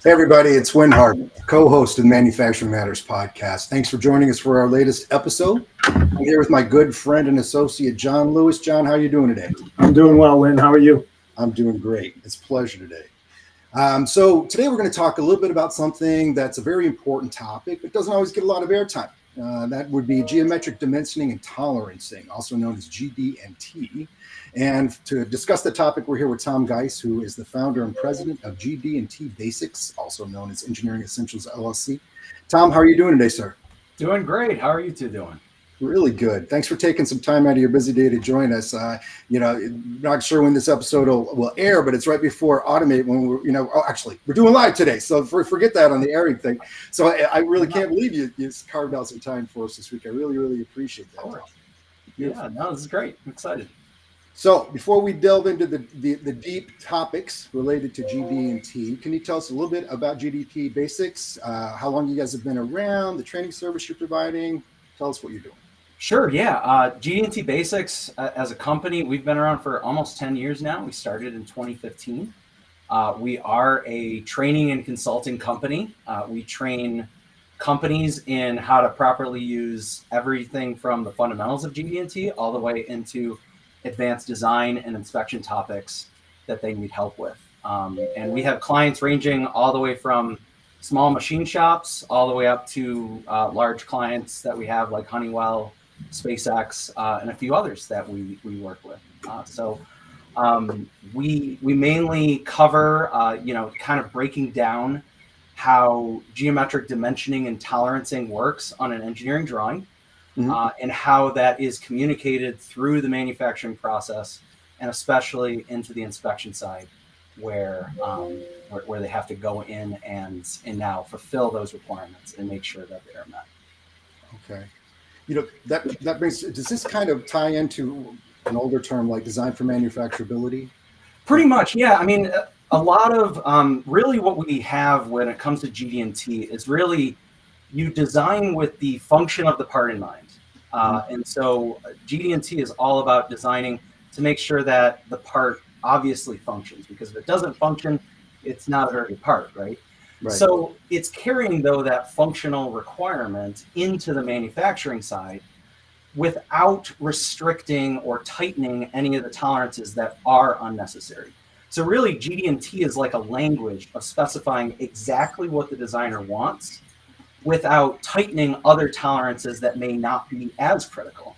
Hey everybody, it's Winn Hardin, co-host of the Manufacturing Matters podcast. Thanks for joining us for our latest episode. I'm here with my good friend and associate, John Lewis. John, how are you doing today? I'm doing well, Winn. How are you? I'm doing great. It's a pleasure today. So today we're going to talk a little bit about something that's a very important topic, but doesn't always get a lot of airtime. That would be geometric dimensioning and tolerancing, also known as GD&T. And to discuss the topic, we're here with Tom Geiss, who is the founder and president of GD&T Basics, also known as Engineering Essentials LLC. Tom, how are you doing today, sir? Doing great. How are you two doing? Really good. Thanks for taking some time out of your busy day to join us. Not sure when this episode will air, but it's right before Automate when we're doing live today. So forget that on the airing thing. So I really can't believe you carved out some time for us this week. I really, really appreciate that. Yeah, no, this is great. I'm excited. So before we delve into the deep topics related to GD&T, can you tell us a little bit about GD&T Basics, how long you guys have been around, the training service you're providing? Tell us what you're doing. Sure, yeah. GD&T Basics, as a company, we've been around for almost 10 years now. We started in 2015. We are a training and consulting company. We train companies in how to properly use everything from the fundamentals of GD&T all the way into advanced design and inspection topics that they need help with. And we have clients ranging all the way from small machine shops all the way up to large clients that we have like Honeywell, SpaceX, and a few others that we work with. We mainly cover, kind of breaking down how geometric dimensioning and tolerancing works on an engineering drawing, and how that is communicated through the manufacturing process, and especially into the inspection side, where they have to go in and now fulfill those requirements and make sure that they are met. Okay. That brings, does this kind of tie into an older term like design for manufacturability? Pretty much, yeah. I mean, a lot of really what we have when it comes to GD&T is really you design with the function of the part in mind. And so GD&T is all about designing to make sure that the part obviously functions, because if it doesn't function, it's not a very good part, right? So it's carrying, though, that functional requirement into the manufacturing side without restricting or tightening any of the tolerances that are unnecessary. So really, GD&T is like a language of specifying exactly what the designer wants without tightening other tolerances that may not be as critical.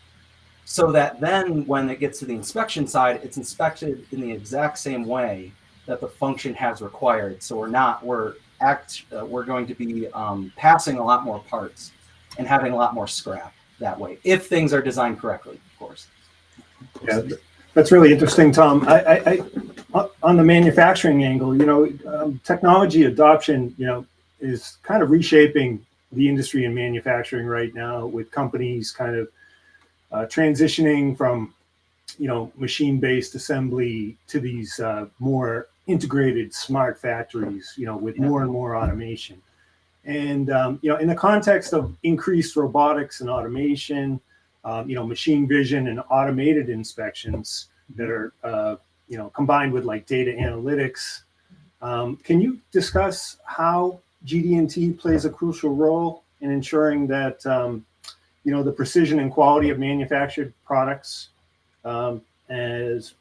So that then when it gets to the inspection side, it's inspected in the exact same way that the function has required. So we're going to be passing a lot more parts and having a lot more scrap that way, if things are designed correctly, of course. Yeah, that's really interesting, Tom. I on the manufacturing angle, technology adoption, is kind of reshaping the industry in manufacturing right now, with companies kind of transitioning from, machine-based assembly to these more integrated smart factories, with more and more automation. And, in the context of increased robotics and automation, machine vision and automated inspections that are, combined with like data analytics, can you discuss how GD&T plays a crucial role in ensuring that, the precision and quality of manufactured products, as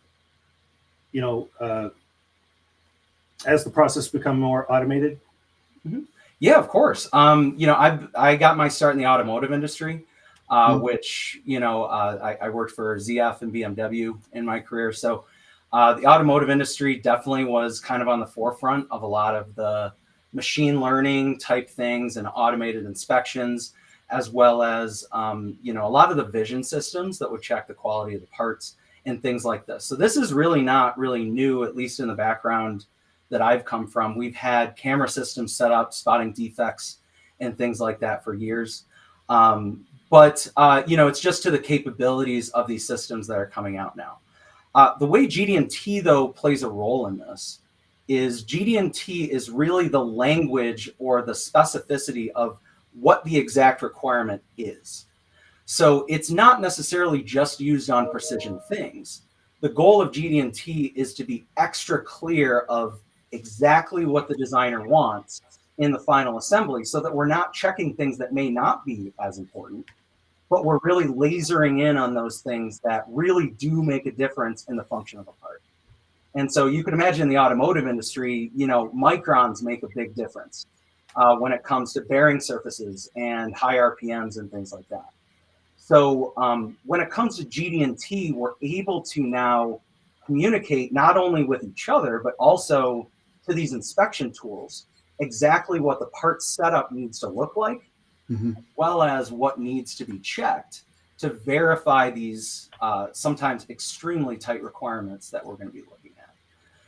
the process become more automated? Yeah, of course. I got my start in the automotive industry, which, I worked for ZF and BMW in my career. So the automotive industry definitely was kind of on the forefront of a lot of the machine learning type things and automated inspections, as well as, a lot of the vision systems that would check the quality of the parts and things like this. So this is really not really new, at least in the background that I've come from. We've had camera systems set up, spotting defects and things like that for years. But it's just to the capabilities of these systems that are coming out now. The way GD&T, though, plays a role in this is GD&T is really the language or the specificity of what the exact requirement is. So it's not necessarily just used on precision things. The goal of GD&T is to be extra clear of exactly what the designer wants in the final assembly, so that we're not checking things that may not be as important, but we're really lasering in on those things that really do make a difference in the function of a part. And so you can imagine in the automotive industry, microns make a big difference when it comes to bearing surfaces and high RPMs and things like that. So when it comes to GD&T, we're able to now communicate not only with each other, but also to these inspection tools, exactly what the part setup needs to look like, Mm-hmm. as well as what needs to be checked to verify these sometimes extremely tight requirements that we're going to be looking at.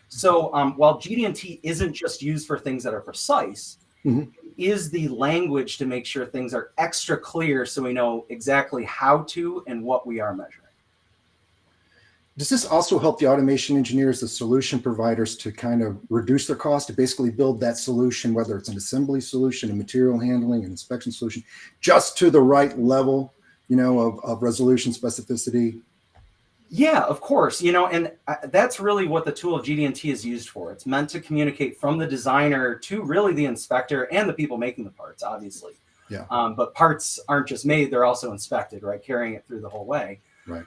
So while GD&T isn't just used for things that are precise, Mm-hmm. is the language to make sure things are extra clear so we know exactly how to and what we are measuring. Does this also help the automation engineers, the solution providers, to kind of reduce their cost to basically build that solution, whether it's an assembly solution, a material handling, an inspection solution, just to the right level, of resolution specificity? Yeah, of course. And that's really what the tool of GD&T is used for. It's meant to communicate from the designer to really the inspector and the people making the parts, obviously. Yeah. But parts aren't just made, they're also inspected, right? Carrying it through the whole way. Right.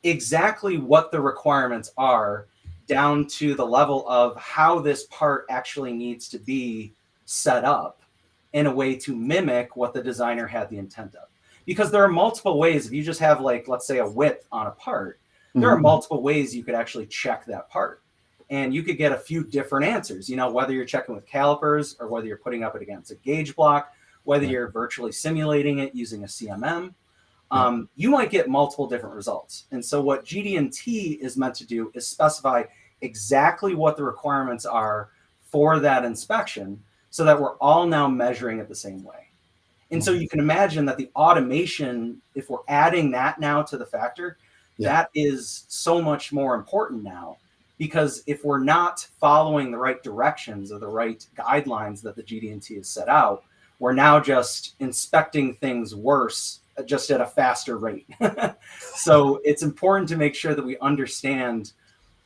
Exactly what the requirements are, down to the level of how this part actually needs to be set up in a way to mimic what the designer had the intent of. Because there are multiple ways. If you just have, like, let's say, a width on a part, there are multiple ways you could actually check that part. And you could get a few different answers, whether you're checking with calipers or whether you're putting up it against a gauge block, whether you're virtually simulating it using a CMM. You might get multiple different results. And so what GD&T is meant to do is specify exactly what the requirements are for that inspection so that we're all now measuring it the same way. And so you can imagine that the automation, if we're adding that now to the factor, that is so much more important now, because if we're not following the right directions or the right guidelines that the GD&T has set out, we're now just inspecting things worse, just at a faster rate. So it's important to make sure that we understand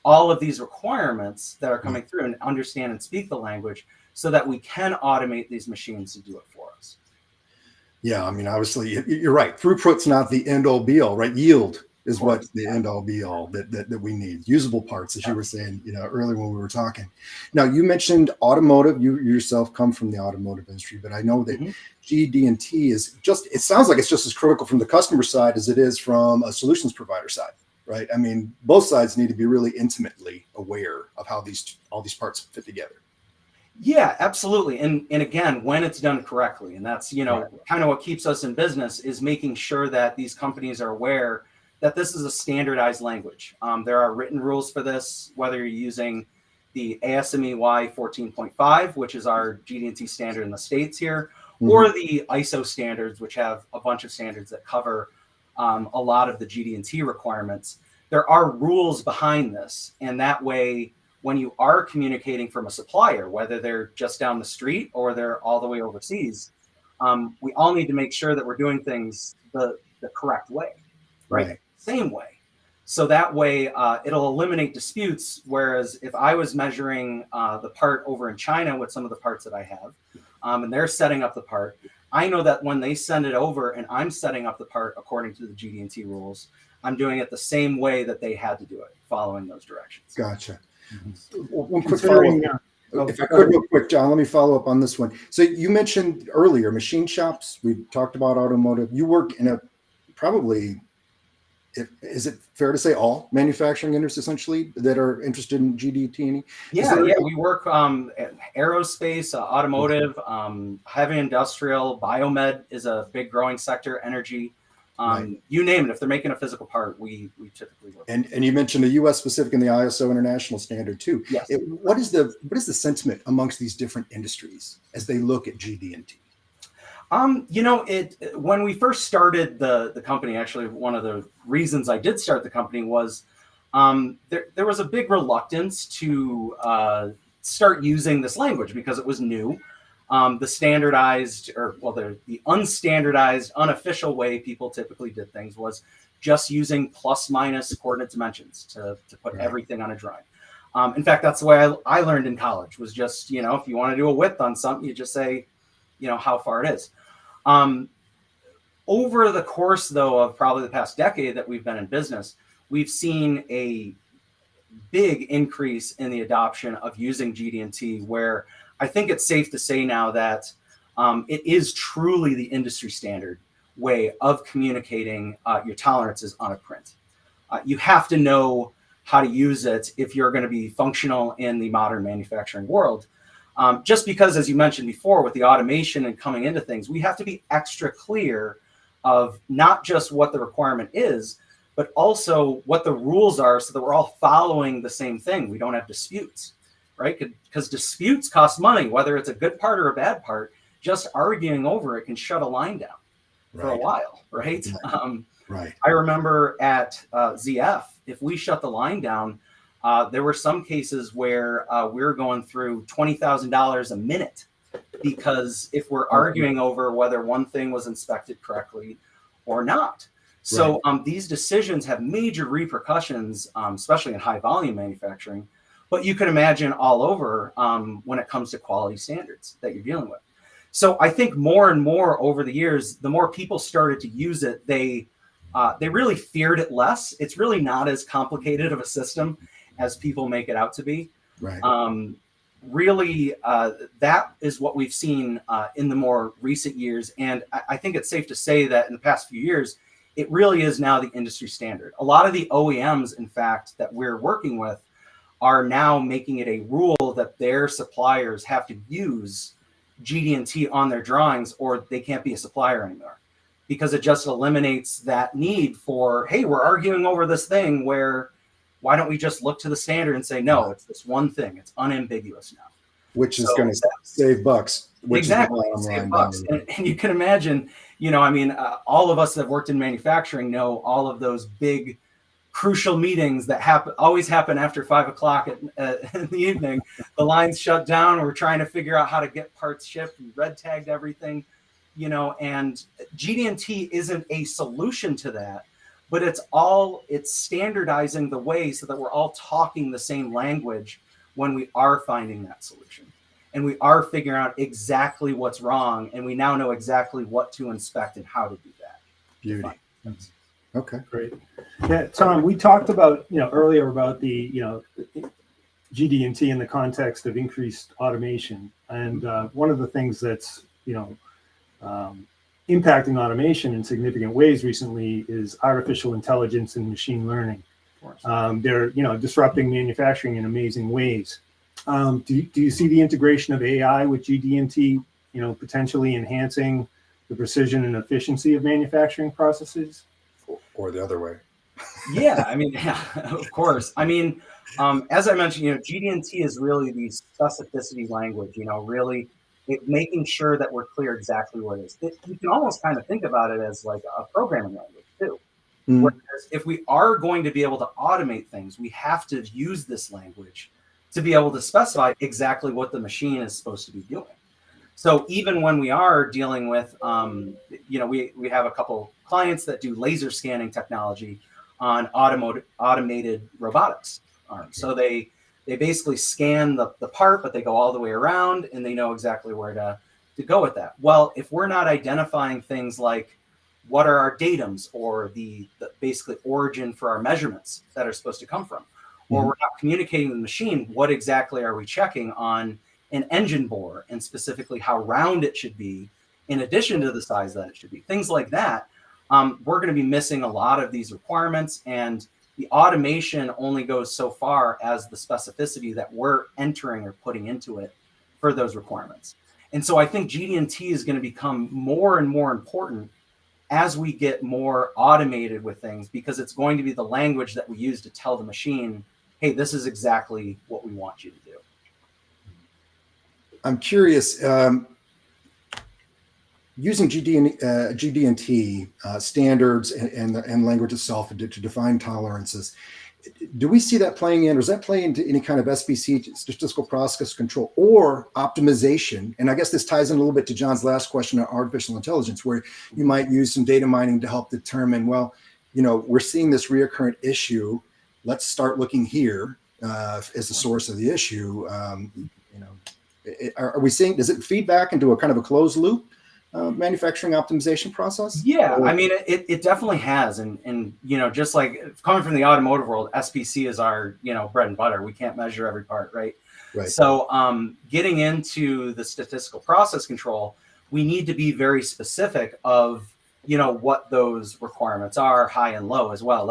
all of these requirements that are coming through and understand and speak the language so that we can automate these machines to do it for us. Yeah, I mean, obviously, you're right. Throughput's not the end all be all, right? Yield is what the end all be all that we need. Usable parts, as you were saying, earlier when we were talking. Now, you mentioned automotive. You yourself come from the automotive industry, but I know that GD&T is it sounds like it's just as critical from the customer side as it is from a solutions provider side, right? I mean, both sides need to be really intimately aware of how all these parts fit together. Yeah, absolutely. And again, when it's done correctly, and that's, kind of what keeps us in business, is making sure that these companies are aware that this is a standardized language. There are written rules for this, whether you're using the ASME Y 14.5, which is our GD&T standard in the States here, or the ISO standards, which have a bunch of standards that cover a lot of the GD&T requirements. There are rules behind this, and that way, when you are communicating from a supplier, whether they're just down the street or they're all the way overseas, we all need to make sure that we're doing things the correct way, right? Same way. So that way it'll eliminate disputes. Whereas if I was measuring the part over in China with some of the parts that I have, and they're setting up the part, I know that when they send it over and I'm setting up the part according to the GD&T rules, I'm doing it the same way that they had to do it, following those directions. Gotcha. One quick follow-up. If I could real quick, John, let me follow up on this one. So you mentioned earlier machine shops. We talked about automotive. You work in is it fair to say all manufacturing industries essentially that are interested in GD&T? Yeah, we work aerospace, automotive, heavy industrial, biomed is a big growing sector, energy. You name it. If they're making a physical part, we typically work. And you mentioned the U.S. specific and the ISO international standard too. Yes. What is the sentiment amongst these different industries as they look at GD&T? When we first started the company, actually, one of the reasons I did start the company was there was a big reluctance to start using this language because it was new. The standardized the unstandardized, unofficial way people typically did things was just using plus minus coordinate dimensions to put everything on a drawing. In fact, that's the way I learned in college, was just, if you want to do a width on something, you just say, how far it is. Over the course, though, of probably the past decade that we've been in business, we've seen a big increase in the adoption of using GD&T, where I think it's safe to say now that it is truly the industry standard way of communicating your tolerances on a print. You have to know how to use it if you're going to be functional in the modern manufacturing world. Just because, as you mentioned before, with the automation and coming into things, we have to be extra clear of not just what the requirement is, but also what the rules are, so that we're all following the same thing. We don't have disputes, right? Because disputes cost money, whether it's a good part or a bad part. Just arguing over it can shut a line down for a while, right? Right. I remember at ZF, if we shut the line down, there were some cases where we were going through $20,000 a minute, because if we're arguing over whether one thing was inspected correctly or not. So these decisions have major repercussions, especially in high volume manufacturing, but you can imagine all over when it comes to quality standards that you're dealing with. So I think more and more over the years, the more people started to use it, they really feared it less. It's really not as complicated of a system as people make it out to be. Right. Really, that is what we've seen in the more recent years. And I think it's safe to say that in the past few years, it really is now the industry standard. A lot of the OEMs, in fact, that we're working with are now making it a rule that their suppliers have to use GD&T on their drawings, or they can't be a supplier anymore, because it just eliminates that need for, hey, we're arguing over this thing, where why don't we just look to the standard and say, no, it's this one thing. It's unambiguous now. Which is going to save bucks. Which exactly. Is save bucks. And you can imagine, all of us that have worked in manufacturing know all of those big, crucial meetings that always happen after 5 o'clock in the evening. The lines shut down. We're trying to figure out how to get parts shipped. We red tagged everything, and GD&T isn't a solution to that. But it's standardizing the way so that we're all talking the same language when we are finding that solution. And we are figuring out exactly what's wrong. And we now know exactly what to inspect and how to do that. Beauty. Okay. Great. Yeah, Tom, we talked about, earlier about the, GD&T in the context of increased automation. And one of the things that's, impacting automation in significant ways recently is artificial intelligence and machine learning. They're disrupting manufacturing in amazing ways. Do you see the integration of AI with GD&T, potentially enhancing the precision and efficiency of manufacturing processes? Or the other way? Yeah, of course. As I mentioned, GD&T is really the specificity language. Really. Making sure that we're clear exactly what it is. You can almost kind of think about it as like a programming language too. Whereas if we are going to be able to automate things, we have to use this language to be able to specify exactly what the machine is supposed to be doing. So even when we are dealing with, we have a couple clients that do laser scanning technology on automated robotics arms. So they basically scan the part, but they go all the way around, and they know exactly where to go with that. Well, if we're not identifying things like what are our datums, or the basically origin for our measurements that are supposed to come from, or we're not communicating with the machine, what exactly are we checking on an engine bore, and specifically how round it should be, in addition to the size that it should be, things like that, we're going to be missing a lot of these requirements. And the automation only goes so far as the specificity that we're entering or putting into it for those requirements. And so I think GD&T is going to become more and more important as we get more automated with things, because it's going to be the language that we use to tell the machine, hey, this is exactly what we want you to do. I'm curious, using GD&T standards and language itself to define tolerances, do we see that playing in, or does that play into any kind of SPC, statistical process control, or optimization? And I guess this ties in a little bit to John's last question on artificial intelligence, where you might use some data mining to help determine, well, we're seeing this reoccurrent issue. Let's start looking here. as the source of the issue. Are we seeing, does it feed back into a kind of a closed loop manufacturing optimization process? Yeah, I mean, it definitely has. And, just like coming from the automotive world, SPC is our, bread and butter. We can't measure every part, right? Right. So getting into the statistical process control, we need to be very specific of, what those requirements are, high and low as well.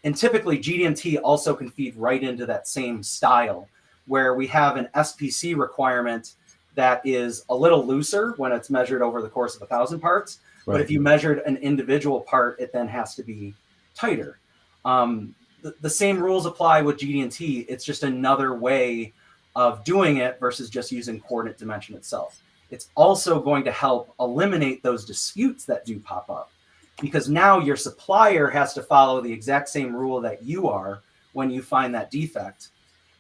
And typically GD&T also can feed right into that same style where we have an SPC requirement that is a little looser when it's measured over the course of 1,000 parts. Right. But if you measured an individual part, it then has to be tighter. The same rules apply with GD&T. It's just another way of doing it versus just using coordinate dimension itself. It's also going to help eliminate those disputes that do pop up, because now your supplier has to follow the exact same rule that you are when you find that defect.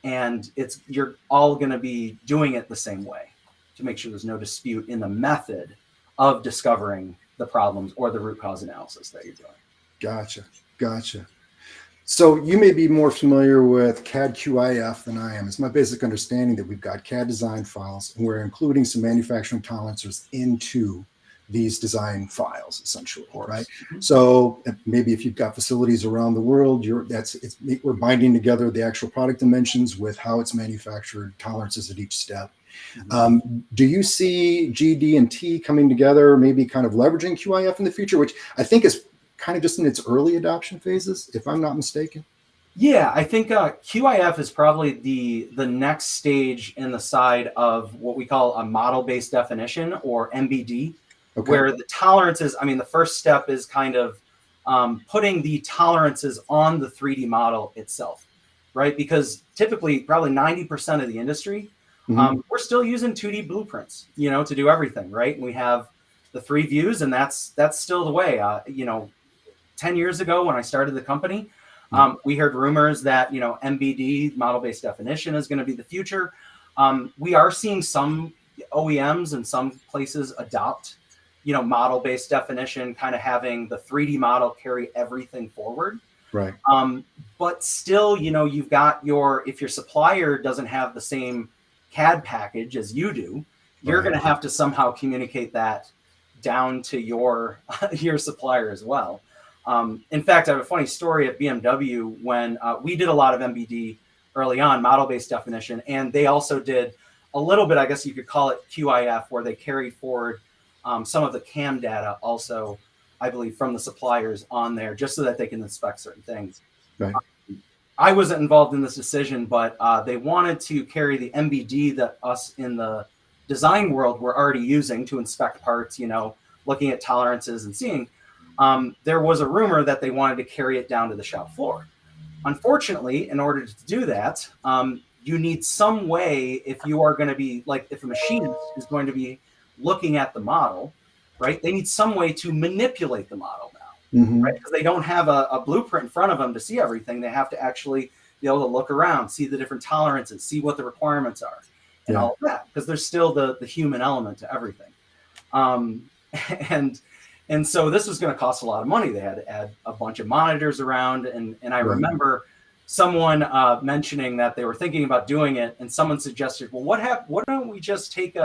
And you're all going to be doing it the same way to make sure there's no dispute in the method of discovering the problems or the root cause analysis that you're doing. Gotcha. So you may be more familiar with CAD QIF than I am. It's my basic understanding that we've got CAD design files and we're including some manufacturing tolerances into these design files, essentially, right? Mm-hmm. So maybe if you've got facilities around the world, we're binding together the actual product dimensions with how it's manufactured, tolerances at each step. Mm-hmm. Do you see GD&T coming together, maybe kind of leveraging QIF in the future, which I think is kind of just in its early adoption phases, if I'm not mistaken? Yeah, I think QIF is probably the next stage in the side of what we call a model-based definition, or MBD. Okay. Where the tolerances, the first step is kind of putting the tolerances on the 3D model itself, right? Because typically, probably 90% of the industry, we're still using 2D blueprints, to do everything, right? And we have the 3 views, and that's still the way. 10 years ago when I started the company, we heard rumors that, MBD, model-based definition, is going to be the future. We are seeing some OEMs and some places adopt model-based definition, kind of having the 3D model carry everything forward. Right. But still, you've got if your supplier doesn't have the same CAD package as you do, you're going to have to somehow communicate that down to your supplier as well. In fact, I have a funny story at BMW when we did a lot of MBD early on, model-based definition, and they also did a little bit, I guess you could call it QIF, where they carried forward some of the CAM data also, I believe, from the suppliers on there, just so that they can inspect certain things. Right. I wasn't involved in this decision, but they wanted to carry the MBD that us in the design world were already using to inspect parts, looking at tolerances and seeing. There was a rumor that they wanted to carry it down to the shop floor. Unfortunately, in order to do that, you need some way, if you are going to be, if a machinist is going to be looking at the model, right? They need some way to manipulate the model now, right? Because they don't have a blueprint in front of them to see everything. They have to actually be able to look around, see the different tolerances, see what the requirements are, and all of that, because there's still the human element to everything. And so this was going to cost a lot of money. They had to add a bunch of monitors around. And I remember someone mentioning that they were thinking about doing it. And someone suggested, well, what don't we just take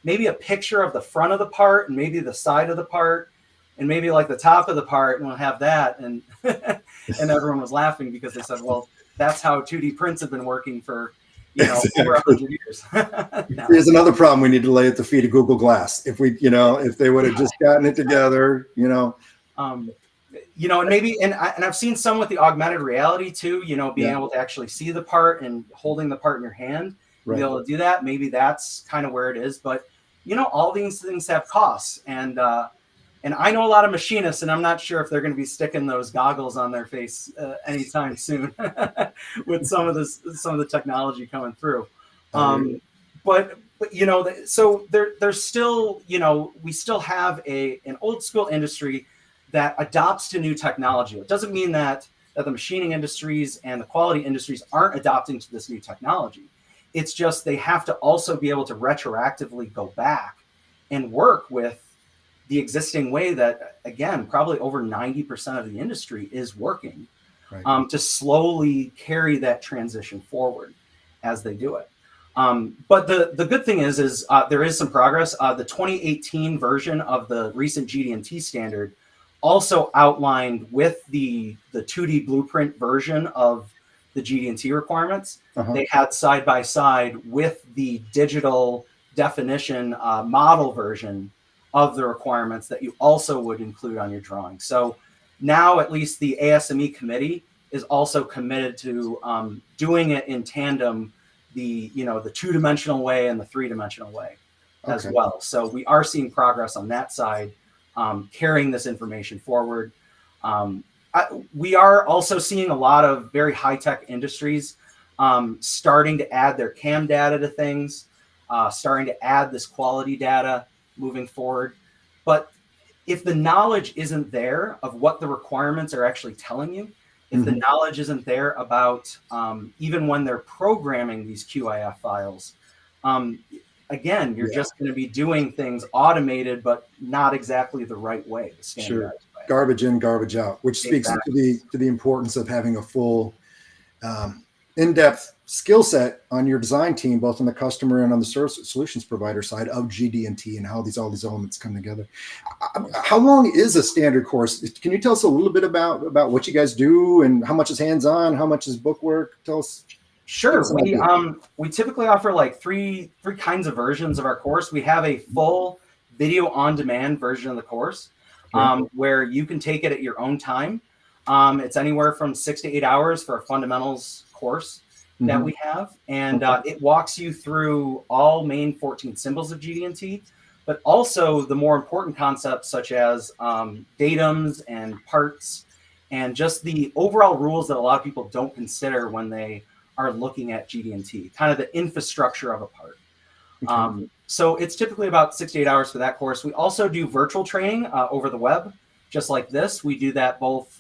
maybe a picture of the front of the part and maybe the side of the part and maybe the top of the part, and we'll have that. And and everyone was laughing because they said, well, that's how 2D prints have been working for over 100 years. No. Here's another problem we need to lay at the feet of Google Glass. If if they would have just gotten it together, and maybe, and I've seen some with the augmented reality too, being able to actually see the part and holding the part in your hand, be able to do that. Maybe that's kind of where it is, but all these things have costs, and I know a lot of machinists, and I'm not sure if they're going to be sticking those goggles on their face anytime soon with some of the technology coming through. But so there's still, we still have an old school industry that adopts to new technology. It doesn't mean that the machining industries and the quality industries aren't adopting to this new technology. It's just they have to also be able to retroactively go back and work with the existing way that, again, probably over 90% of the industry is working. Right. to slowly carry that transition forward as they do it. But the good thing is there is some progress. The 2018 version of the recent GD&T standard also outlined with the 2D blueprint version of the GD&T requirements. They had side by side with the digital definition model version of the requirements that you also would include on your drawing. So now at least the ASME committee is also committed to doing it in tandem, the two-dimensional way and the three-dimensional way as well. So we are seeing progress on that side, carrying this information forward. We are also seeing a lot of very high-tech industries starting to add their CAM data to things, starting to add this quality data moving forward. But if the knowledge isn't there of what the requirements are actually telling you, if the knowledge isn't there about even when they're programming these QIF files, again, you're just going to be doing things automated, but not exactly the right way, the standardized way. Garbage in, garbage out, which speaks to the importance of having a full in-depth skill set on your design team, both on the customer and on the service solutions provider side of GD&T and how all these elements come together. How long is a standard course? Can you tell us a little bit about what you guys do and how much is hands-on, how much is book work? Tell us. Sure. We typically offer like three kinds of versions of our course. We have a full video on demand version of the course where you can take it at your own time. It's anywhere from 6 to 8 hours for a fundamentals course that we have. And it walks you through all main 14 symbols of GD&T, but also the more important concepts such as datums and parts and just the overall rules that a lot of people don't consider when they are looking at GD&T, kind of the infrastructure of a part. So it's typically about 6 to 8 hours for that course. We also do virtual training over the web, just like this. We do that both.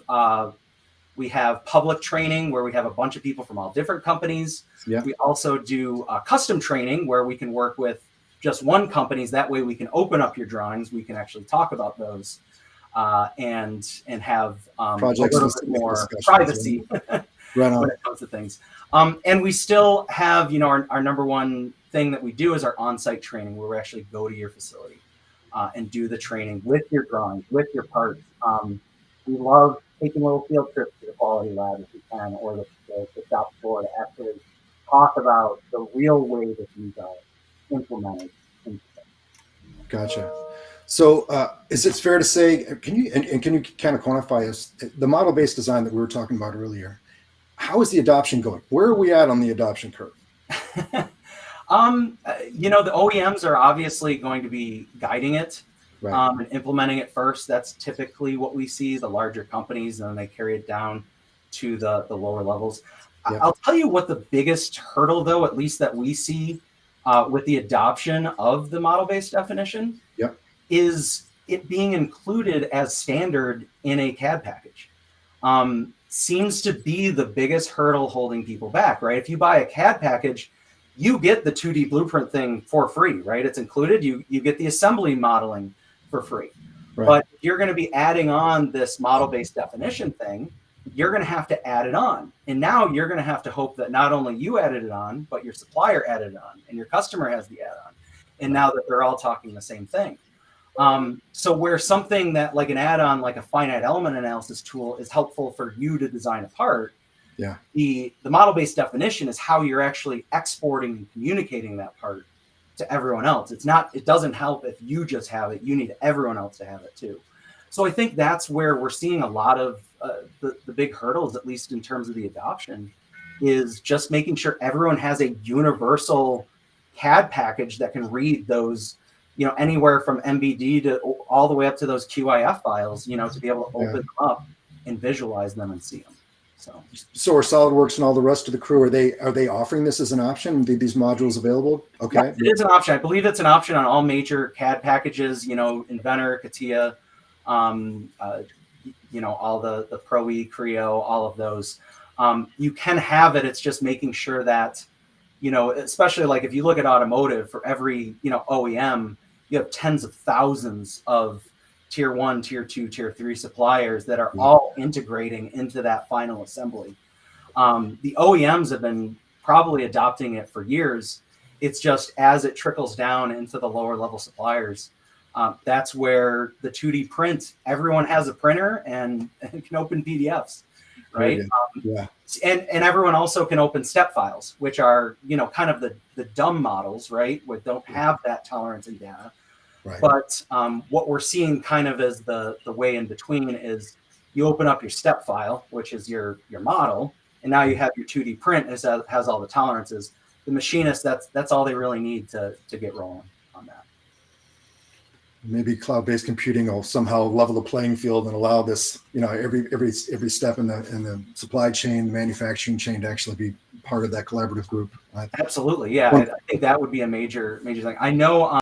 We have public training where we have a bunch of people from all different companies. We also do custom training where we can work with just one company. That way we can open up your drawings. We can actually talk about those and have projects a little bit more privacy when it comes to things. And we still have, our number one thing that we do is our on-site training where we actually go to your facility and do the training with your drawings, with your parts. We love taking little field trips to the quality lab if we can, or the shop floor to actually talk about the real way that these are implemented. Gotcha. So is it fair to say, can you kind of quantify us, the model-based design that we were talking about earlier, how is the adoption going? Where are we at on the adoption curve? The OEMs are obviously going to be guiding it and implementing it first. That's typically what we see, the larger companies, and then they carry it down to the lower levels. I'll tell you what the biggest hurdle, though, at least that we see with the adoption of the model-based definition is it being included as standard in a CAD package. Seems to be the biggest hurdle holding people back, right? If you buy a CAD package, you get the 2D blueprint thing for free, right? It's included. You get the assembly modeling for free. But if you're going to be adding on this model-based definition thing, you're going to have to add it on. And now you're going to have to hope that not only you added it on, but your supplier added it on and your customer has the add-on. And now that they're all talking the same thing. So where something that like an add-on, like a finite element analysis tool is helpful for you to design a part, the model-based definition is how you're actually exporting and communicating that part to everyone else. It doesn't help if you just have it. You need everyone else to have it too. So I think that's where we're seeing a lot of the big hurdles, at least in terms of the adoption, is just making sure everyone has a universal CAD package that can read those, anywhere from MBD to all the way up to those QIF files, to be able to open them up and visualize them and see them. So are SolidWorks and all the rest of the crew, are they offering this as an option? These modules available? Okay. Yes, it is an option. I believe it's an option on all major CAD packages, Inventor, CATIA, all the Pro-E, Creo, all of those. You can have it. It's just making sure that, especially like if you look at automotive, for every, OEM, you have tens of thousands of, tier 1, tier 2, tier 3 suppliers that are all integrating into that final assembly. The OEMs have been probably adopting it for years. It's just as it trickles down into the lower level suppliers, that's where the 2D print, everyone has a printer and can open PDFs, right? And everyone also can open step files, which are, kind of the dumb models, right? Which don't have that tolerance in data. Right. But what we're seeing kind of as the way in between is you open up your step file, which is your model, and now you have your 2D print has all the tolerances. The machinist, that's all they really need to get rolling on that. Maybe cloud-based computing will somehow level the playing field and allow this, every step in the supply chain, the manufacturing chain to actually be part of that collaborative group. Absolutely, yeah. I think that would be a major thing. I know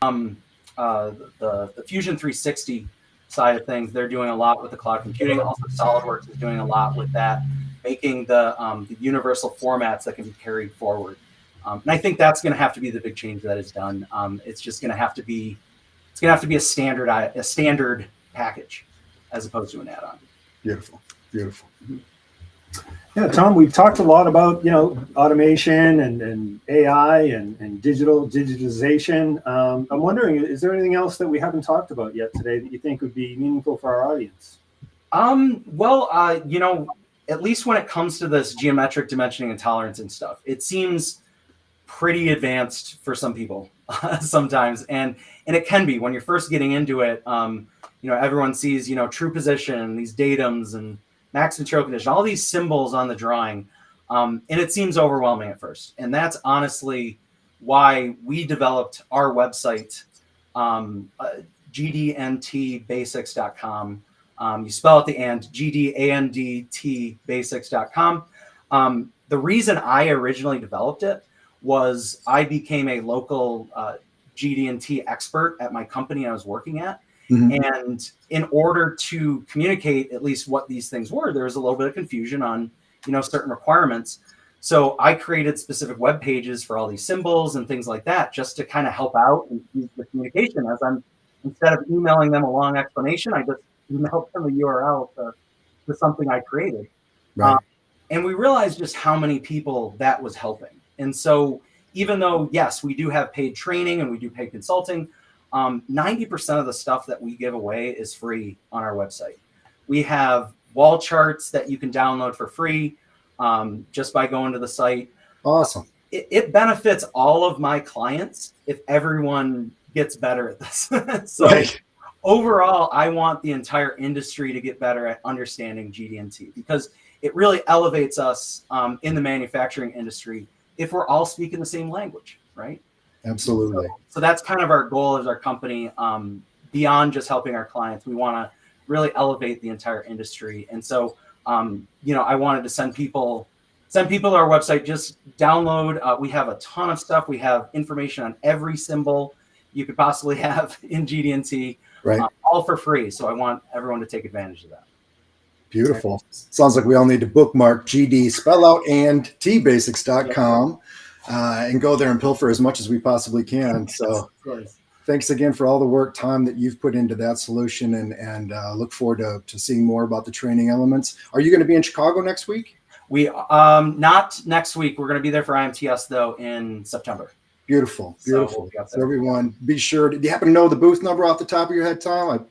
the Fusion 360 side of things, they're doing a lot with the cloud computing. Also, SolidWorks is doing a lot with that, making the universal formats that can be carried forward. And I think that's going to have to be the big change that is done. It's just going to have to be a standard package as opposed to an add-on. Beautiful. Mm-hmm. Yeah, Tom, we've talked a lot about, automation and AI and digitization. I'm wondering, is there anything else that we haven't talked about yet today that you think would be meaningful for our audience? At least when it comes to this geometric dimensioning and tolerance and stuff, it seems pretty advanced for some people sometimes. And it can be when you're first getting into it. Everyone sees, true position, these datums and max material condition, all these symbols on the drawing. And it seems overwhelming at first. And that's honestly why we developed our website, GD&T Basics.com. You spell it GD&T Basics.com. The reason I originally developed it was I became a local GD&T expert at my company I was working at. Mm-hmm. And in order to communicate at least what these things were, there was a little bit of confusion on, certain requirements. So I created specific web pages for all these symbols and things like that, just to kind of help out and use the communication. Instead of emailing them a long explanation, I just emailed them a URL to something I created. Right. And we realized just how many people that was helping. And so even though, yes, we do have paid training and we do paid consulting, 90% of the stuff that we give away is free on our website. We have wall charts that you can download for free just by going to the site. Awesome. It benefits all of my clients if everyone gets better at this. So right. Overall, I want the entire industry to get better at understanding GD&T because it really elevates us in the manufacturing industry if we're all speaking the same language, right? Absolutely. So that's kind of our goal as our company. Beyond just helping our clients, we want to really elevate the entire industry. And so, I wanted to send people to our website. Just download. We have a ton of stuff. We have information on every symbol you could possibly have in GD&T, right? All for free. So I want everyone to take advantage of that. Beautiful. Sounds like we all need to bookmark GD, spell out and tbasics.com and go there and pilfer as much as we possibly can. So thanks again for all the work, time that you've put into that solution and look forward to seeing more about the training elements. Are you going to be in Chicago next week? We not next week. We're going to be there for IMTS though in September. Beautiful. So everyone, be sure. Do you happen to know the booth number off the top of your head, Tom?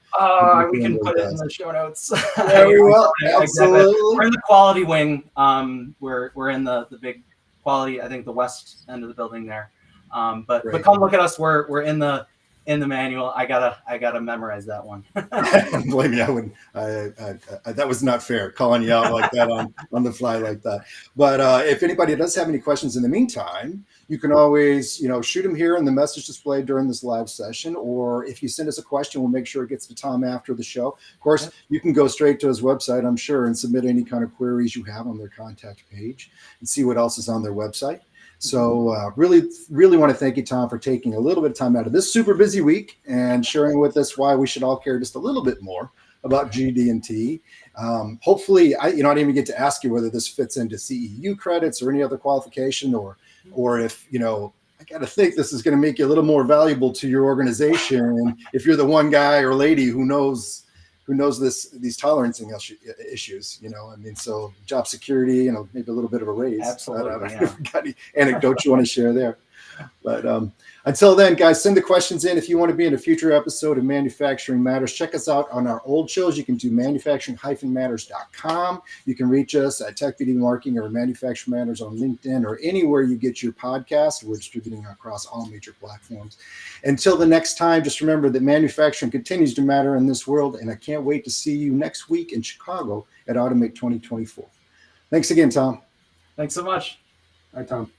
We can put it in the show notes. Very well. Absolutely. We're in the quality wing. We're in the big quality. I think the west end of the building there. But come look at us. We're in the manual. I gotta memorize that one. Blame me. I wouldn't. That was not fair. Calling you out like that on the fly like that. But if anybody does have any questions in the meantime, you can always, shoot them here in the message display during this live session, or if you send us a question, we'll make sure it gets to Tom after the show. Of course, you can go straight to his website, I'm sure, and submit any kind of queries you have on their contact page and see what else is on their website. So really, really want to thank you, Tom, for taking a little bit of time out of this super busy week and sharing with us why we should all care just a little bit more about GD&T. Hopefully, I didn't even get to ask you whether this fits into CEU credits or any other qualification, or if I got to think this is going to make you a little more valuable to your organization if you're the one guy or lady who knows these tolerancing issues. I mean, so job security, maybe a little bit of a raise. Absolutely. I don't know if you got any anecdotes you want to share there. But until then, guys, send the questions in. If you want to be in a future episode of Manufacturing Matters, check us out on our old shows. You can do manufacturing-matters.com. You can reach us at Tech BD Marketing or Manufacturing Matters on LinkedIn or anywhere you get your podcasts. We're distributing across all major platforms. Until the next time, just remember that manufacturing continues to matter in this world, and I can't wait to see you next week in Chicago at Automate 2024. Thanks again, Tom. Thanks so much. Hi, Tom.